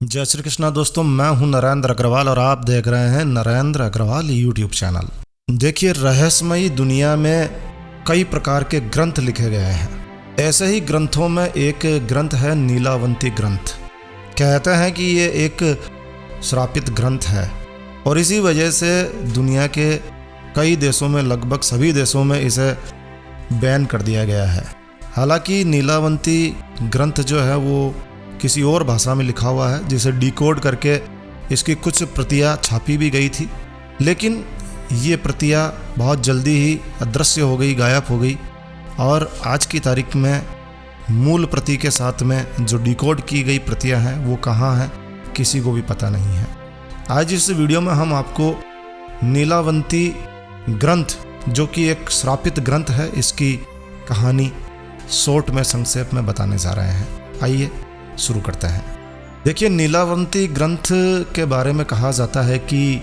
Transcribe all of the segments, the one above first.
जय श्री कृष्णा दोस्तों, मैं हूं नरेंद्र अग्रवाल और आप देख रहे हैं नरेंद्र अग्रवाल यूट्यूब चैनल। देखिए, रहस्यमयी दुनिया में कई प्रकार के ग्रंथ लिखे गए हैं। ऐसे ही ग्रंथों में एक ग्रंथ है नीलावंती ग्रंथ। कहते हैं कि ये एक श्रापित ग्रंथ है और इसी वजह से दुनिया के कई देशों में, लगभग सभी देशों में इसे बैन कर दिया गया है। हालांकि नीलावंती ग्रंथ जो है वो किसी और भाषा में लिखा हुआ है, जिसे डिकोड करके इसकी कुछ प्रतियां छापी भी गई थी, लेकिन ये प्रतियां बहुत जल्दी ही अदृश्य हो गई, गायब हो गई और आज की तारीख में मूल प्रति के साथ में जो डिकोड की गई प्रतियां हैं वो कहाँ हैं किसी को भी पता नहीं है। आज इस वीडियो में हम आपको नीलावंती ग्रंथ, जो कि एक श्रापित ग्रंथ है, इसकी कहानी शॉर्ट में संक्षेप में बताने जा रहे हैं। आइए शुरू करते हैं। देखिए, नीलावंती ग्रंथ के बारे में कहा जाता है कि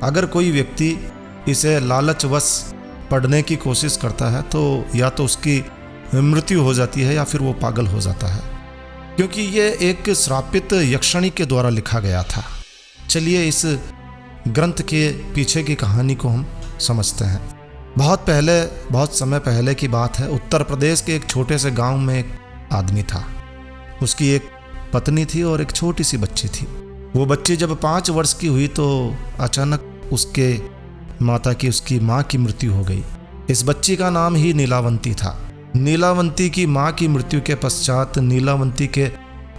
अगर कोई व्यक्ति इसे लालचवश पढ़ने की कोशिश करता है तो या तो उसकी मृत्यु हो जाती है या फिर वो पागल हो जाता है, क्योंकि ये एक श्रापित यक्षिणी के द्वारा लिखा गया था। चलिए इस ग्रंथ के पीछे की कहानी को हम समझते हैं। बहुत समय पहले की बात है। उत्तर प्रदेश के एक छोटे से गांव में एक आदमी था। उसकी एक पत्नी थी और एक छोटी सी बच्ची थी। वो बच्ची जब 5 वर्ष की हुई तो अचानक उसकी माँ की मृत्यु हो गई। इस बच्ची का नाम ही नीलावंती था। नीलावंती की माँ की मृत्यु के पश्चात नीलावंती के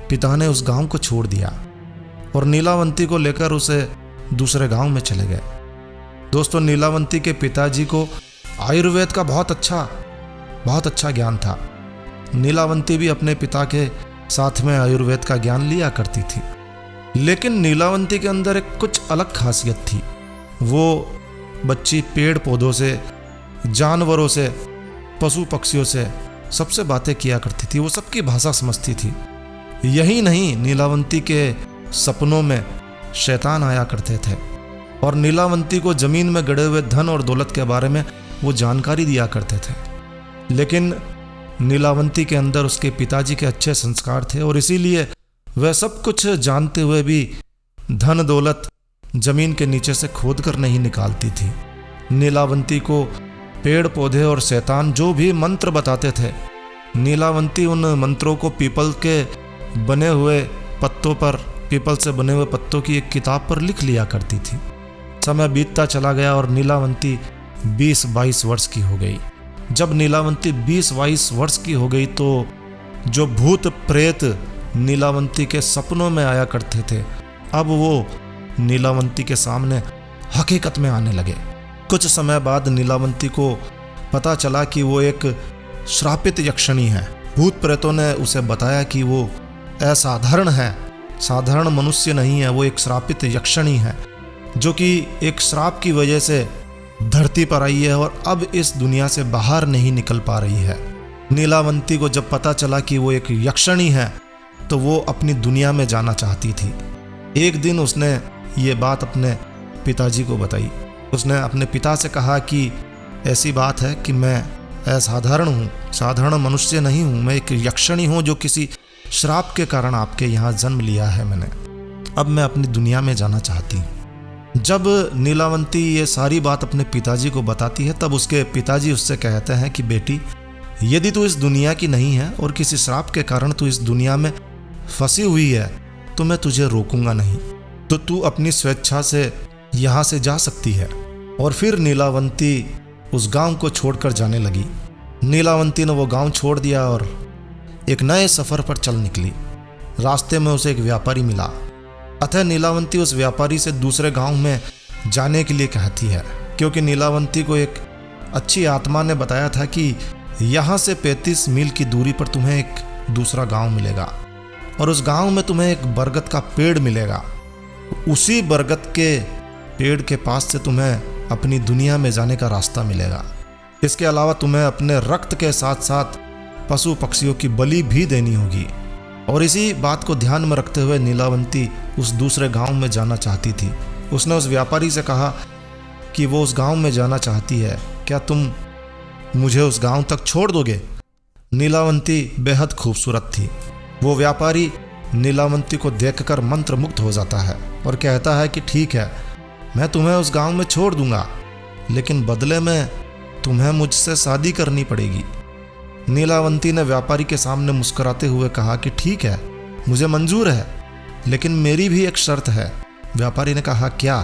पिता ने उस गांव को छोड़ दिया और नीलावंती को लेकर उसे दूसरे गांव में चले गए। दोस्तों, नीलावंती के पिताजी को आयुर्वेद का बहुत अच्छा ज्ञान था। नीलावंती भी अपने पिता के साथ में आयुर्वेद का ज्ञान लिया करती थी, लेकिन नीलावंती के अंदर एक कुछ अलग खासियत थी। वो बच्ची पेड़ पौधों से, जानवरों से, पशु पक्षियों से सबसे बातें किया करती थी। वो सबकी भाषा समझती थी। यही नहीं, नीलावंती के सपनों में शैतान आया करते थे और नीलावंती को जमीन में गड़े हुए धन और दौलत के बारे में वो जानकारी दिया करते थे। लेकिन नीलावंती के अंदर उसके पिताजी के अच्छे संस्कार थे और इसीलिए वह सब कुछ जानते हुए भी धन दौलत जमीन के नीचे से खोद कर नहीं निकालती थी। नीलावंती को पेड़ पौधे और शैतान जो भी मंत्र बताते थे, नीलावंती उन मंत्रों को पीपल से बने हुए पत्तों की एक किताब पर लिख लिया करती थी। समय बीतता चला गया और नीलावंती 20-22 वर्ष की हो गई। जब नीलावंती 20-22 वर्ष की हो गई तो जो भूत प्रेत नीलावंती के सपनों में आया करते थे, अब वो नीलावंती के सामने हकीकत में आने लगे। कुछ समय बाद नीलावंती को पता चला कि वो एक श्रापित यक्षिणी है। भूत प्रेतों ने उसे बताया कि वो असाधारण है, साधारण मनुष्य नहीं है, वो एक श्रापित यक्षिणी है जो कि एक श्राप की वजह से धरती पर आई है और अब इस दुनिया से बाहर नहीं निकल पा रही है। नीलावंती को जब पता चला कि वो एक यक्षिणी है तो वो अपनी दुनिया में जाना चाहती थी। एक दिन उसने ये बात अपने पिताजी को बताई। उसने अपने पिता से कहा कि ऐसी बात है कि मैं असाधारण हूँ, साधारण मनुष्य नहीं हूँ, मैं एक यक्षिणी हूँ जो किसी श्राप के कारण आपके यहाँ जन्म लिया है मैंने। अब मैं अपनी दुनिया में जाना चाहती हूँ। जब नीलावंती ये सारी बात अपने पिताजी को बताती है तब उसके पिताजी उससे कहते हैं कि बेटी, यदि तू इस दुनिया की नहीं है और किसी श्राप के कारण तू इस दुनिया में फंसी हुई है तो मैं तुझे रोकूंगा नहीं, तो तू अपनी स्वेच्छा से यहाँ से जा सकती है। और फिर नीलावंती उस गांव को छोड़कर जाने लगी। नीलावंती ने वो गांव छोड़ दिया और एक नए सफ़र पर चल निकली। रास्ते में उसे एक व्यापारी मिला। अतः नीलावंती उस व्यापारी से दूसरे गांव में जाने के लिए कहती है, क्योंकि नीलावंती को एक अच्छी आत्मा ने बताया था कि यहाँ से 35 मील की दूरी पर तुम्हें एक दूसरा गांव मिलेगा और उस गांव में तुम्हें एक बरगद का पेड़ मिलेगा। उसी बरगद के पेड़ के पास से तुम्हें अपनी दुनिया में जाने का रास्ता मिलेगा। इसके अलावा तुम्हें अपने रक्त के साथ साथ पशु पक्षियों की बलि भी देनी होगी। और इसी बात को ध्यान में रखते हुए नीलावंती उस दूसरे गांव में जाना चाहती थी। उसने उस व्यापारी से कहा कि वो उस गांव में जाना चाहती है, क्या तुम मुझे उस गांव तक छोड़ दोगे? नीलावंती बेहद खूबसूरत थी। वो व्यापारी नीलावंती को देखकर मंत्रमुग्ध हो जाता है और कहता है कि ठीक है, मैं तुम्हें उस गांव में छोड़ दूंगा, लेकिन बदले में तुम्हें मुझसे शादी करनी पड़ेगी। नीलावंती ने व्यापारी के सामने मुस्कुराते हुए कहा कि ठीक है, मुझे मंजूर है, लेकिन मेरी भी एक शर्त है। व्यापारी ने कहा क्या?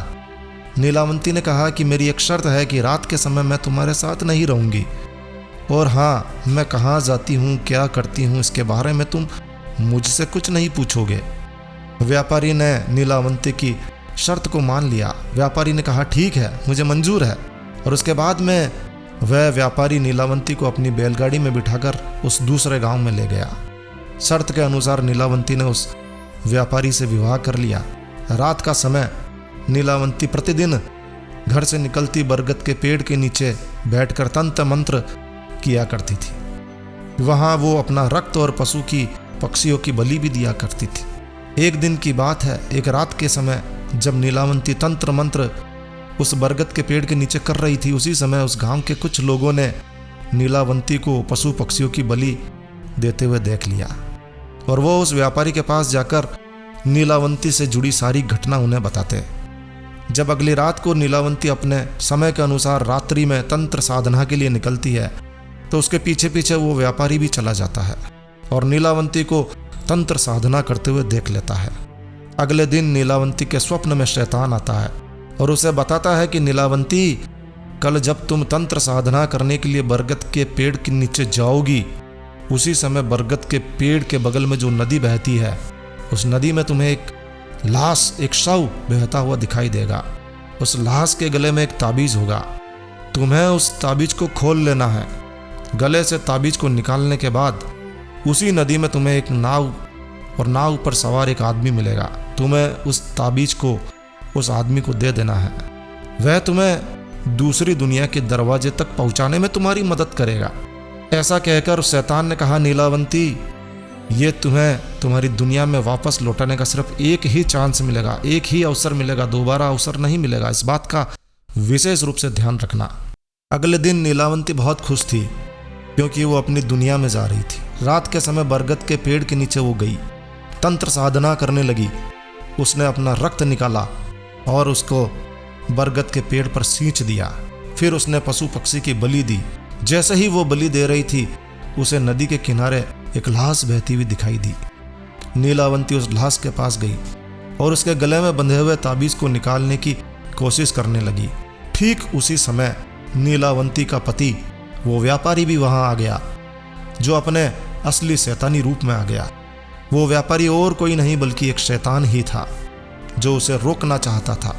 नीलावंती ने कहा कि मेरी एक शर्त है कि रात के समय मैं तुम्हारे साथ नहीं रहूंगी, और हाँ, मैं कहाँ जाती हूँ, क्या करती हूँ, इसके बारे में तुम मुझसे कुछ नहीं पूछोगे। व्यापारी ने नीलावंती की शर्त को मान लिया। व्यापारी ने कहा ठीक है, मुझे मंजूर है, और उसके बाद में वह व्यापारी नीलावंती को अपनी बैलगाड़ी में बिठाकर उस दूसरे गांव में ले गया। शर्त के अनुसार नीलावंती ने उस व्यापारी से विवाह कर लिया। रात का समय नीलावंती प्रतिदिन घर से निकलती बरगद के पेड़ के नीचे बैठकर तंत्र मंत्र किया करती थी। वहाँ वो अपना रक्त और पशु की पक्षियों की बलि भी दिया करती थी। एक दिन की बात है, एक रात के समय जब नीलावंती तंत्र मंत्र उस बरगद के पेड़ के नीचे कर रही थी, उसी समय उस गांव के कुछ लोगों ने नीलावंती को पशु पक्षियों की बलि देते हुए देख लिया, और वो उस व्यापारी के पास जाकर नीलावंती से जुड़ी सारी घटना उन्हें बताते। जब अगली रात को नीलावंती अपने समय के अनुसार रात्रि में तंत्र साधना के लिए निकलती है, तो उसके पीछे पीछे वो व्यापारी भी चला जाता है और नीलावंती को तंत्र साधना करते हुए देख लेता है। अगले दिन नीलावंती के स्वप्न में शैतान आता है और उसे बताता है कि नीलावंती, कल जब तुम तंत्र साधना करने के लिए बरगद के पेड़ के नीचे जाओगी, उसी समय बरगद के पेड़ के बगल में जो नदी बहती है, उस नदी में तुम्हें एक लाश, एक शव बहता हुआ दिखाई देगा। उस लाश के गले में एक ताबीज होगा, तुम्हें उस ताबीज को खोल लेना है। गले से ताबीज को निकालने के बाद उसी नदी में तुम्हें एक नाव और नाव पर सवार एक आदमी मिलेगा। तुम्हें उस ताबीज को उस आदमी को दे देना है। वह तुम्हें दूसरी दुनिया के दरवाजे तक पहुंचाने में तुम्हारी मदद करेगा। ऐसा कहकर शैतान ने कहा, नीलावंती, ये तुम्हें तुम्हारी दुनिया में वापस लौटाने का सिर्फ एक ही चांस मिलेगा, एक ही अवसर मिलेगा, दोबारा अवसर नहीं मिलेगा। इस बात का विशेष रूप से ध्यान रखना। अगले दिन नीलावंती बहुत खुश थी क्योंकि वो अपनी दुनिया में जा रही थी। रात के समय बरगद के पेड़ के नीचे वो गई, तंत्र साधना करने लगी। उसने अपना रक्त निकाला और उसको बरगद के पेड़ पर सींच दिया। फिर उसने पशु पक्षी की बलि दी। जैसे ही वो बलि दे रही थी, उसे नदी के किनारे एक लाश बहती हुई दिखाई दी। नीलावंती उस लाश के पास गई और उसके गले में बंधे हुए ताबीज को निकालने की कोशिश करने लगी। ठीक उसी समय नीलावंती का पति, वो व्यापारी, भी वहां आ गया, जो अपने असली शैतानी रूप में आ गया। वो व्यापारी और कोई नहीं बल्कि एक शैतान ही था जो उसे रोकना चाहता था।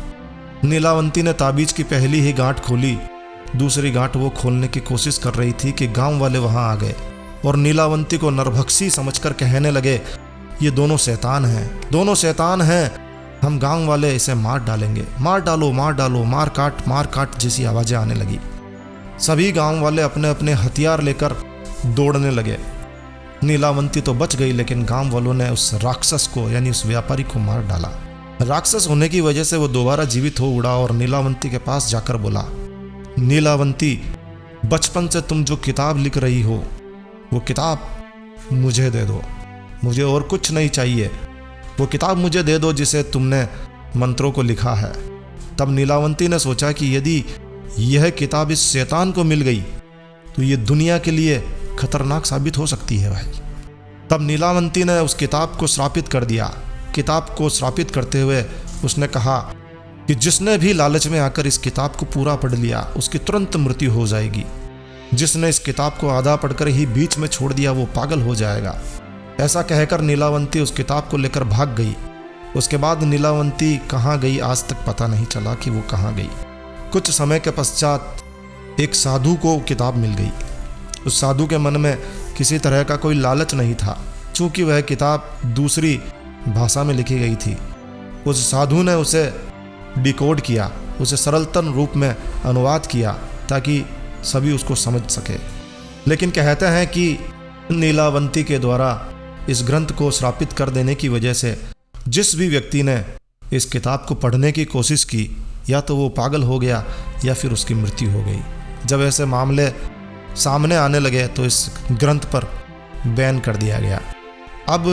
नीलावंती ने ताबीज की पहली ही गांठ खोली, दूसरी गांठ वो खोलने की कोशिश कर रही थी कि गांव वाले वहां आ गए और नीलावंती को नरभक्षी समझकर कहने लगे, ये दोनों शैतान हैं, दोनों शैतान हैं, हम गांव वाले इसे मार डालेंगे, मार डालो, मार डालो, मार काट जैसी आवाजें आने लगी। सभी गांव वाले अपने अपने हथियार लेकर दौड़ने लगे। नीलावंती तो बच गई, लेकिन गांव वालों ने उस राक्षस को, यानी उस व्यापारी को मार डाला। राक्षस होने की वजह से वो दोबारा जीवित हो उड़ा और नीलावंती के पास जाकर बोला, नीलावंती, बचपन से तुम जो किताब लिख रही हो, वो किताब मुझे दे दो, मुझे और कुछ नहीं चाहिए। वो किताब मुझे दे दो जिसे तुमने मंत्रों को लिखा है। तब नीलावंती ने सोचा कि यदि यह किताब इस शैतान को मिल गई तो ये दुनिया के लिए खतरनाक साबित हो सकती है भाई। तब नीलावंती ने उस किताब को श्रापित कर दिया। किताब को श्रापित करते हुए उसने कहा कि जिसने भी लालच में आकर इस किताब को पूरा पढ़ लिया, उसकी तुरंत मृत्यु हो जाएगी। जिसने इस किताब को आधा पढ़कर ही बीच में छोड़ दिया, वो पागल हो जाएगा। ऐसा कहकर नीलावंती उस किताब को लेकर भाग गई। उसके बाद नीलावंती कहाँ गई आज तक पता नहीं चला कि वो कहाँ गई। कुछ समय के पश्चात एक साधु को किताब मिल गई। उस साधु के मन में किसी तरह का कोई लालच नहीं था, चूँकि वह किताब दूसरी भाषा में लिखी गई थी। उस साधु ने उसे डिकोड किया, उसे सरलतम रूप में अनुवाद किया ताकि सभी उसको समझ सके। लेकिन कहते हैं कि नीलावंती के द्वारा इस ग्रंथ को श्रापित कर देने की वजह से जिस भी व्यक्ति ने इस किताब को पढ़ने की कोशिश की, या तो वो पागल हो गया या फिर उसकी मृत्यु हो गई। जब ऐसे मामले सामने आने लगे तो इस ग्रंथ पर बैन कर दिया गया। अब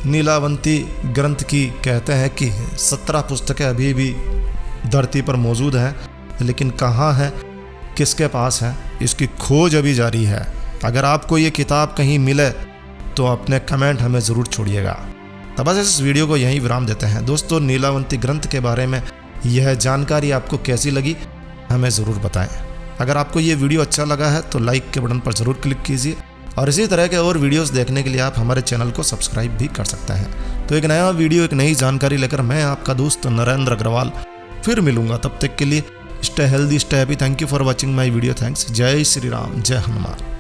नीलावंती ग्रंथ की कहते हैं कि 17 पुस्तकें अभी भी धरती पर मौजूद हैं, लेकिन कहाँ है, किसके पास है, इसकी खोज अभी जारी है। अगर आपको ये किताब कहीं मिले तो अपने कमेंट हमें ज़रूर छोड़िएगा। तो बस इस वीडियो को यहीं विराम देते हैं। दोस्तों, नीलावंती ग्रंथ के बारे में यह जानकारी आपको कैसी लगी हमें ज़रूर बताएं। अगर आपको ये वीडियो अच्छा लगा है तो लाइक के बटन पर ज़रूर क्लिक कीजिए और इसी तरह के और वीडियोस देखने के लिए आप हमारे चैनल को सब्सक्राइब भी कर सकते हैं। तो एक नया वीडियो, एक नई जानकारी लेकर मैं आपका दोस्त नरेंद्र अग्रवाल फिर मिलूंगा। तब तक के लिए stay healthy, stay happy. Thank you for watching my video. Thanks. जय श्री राम, जय हनुमान।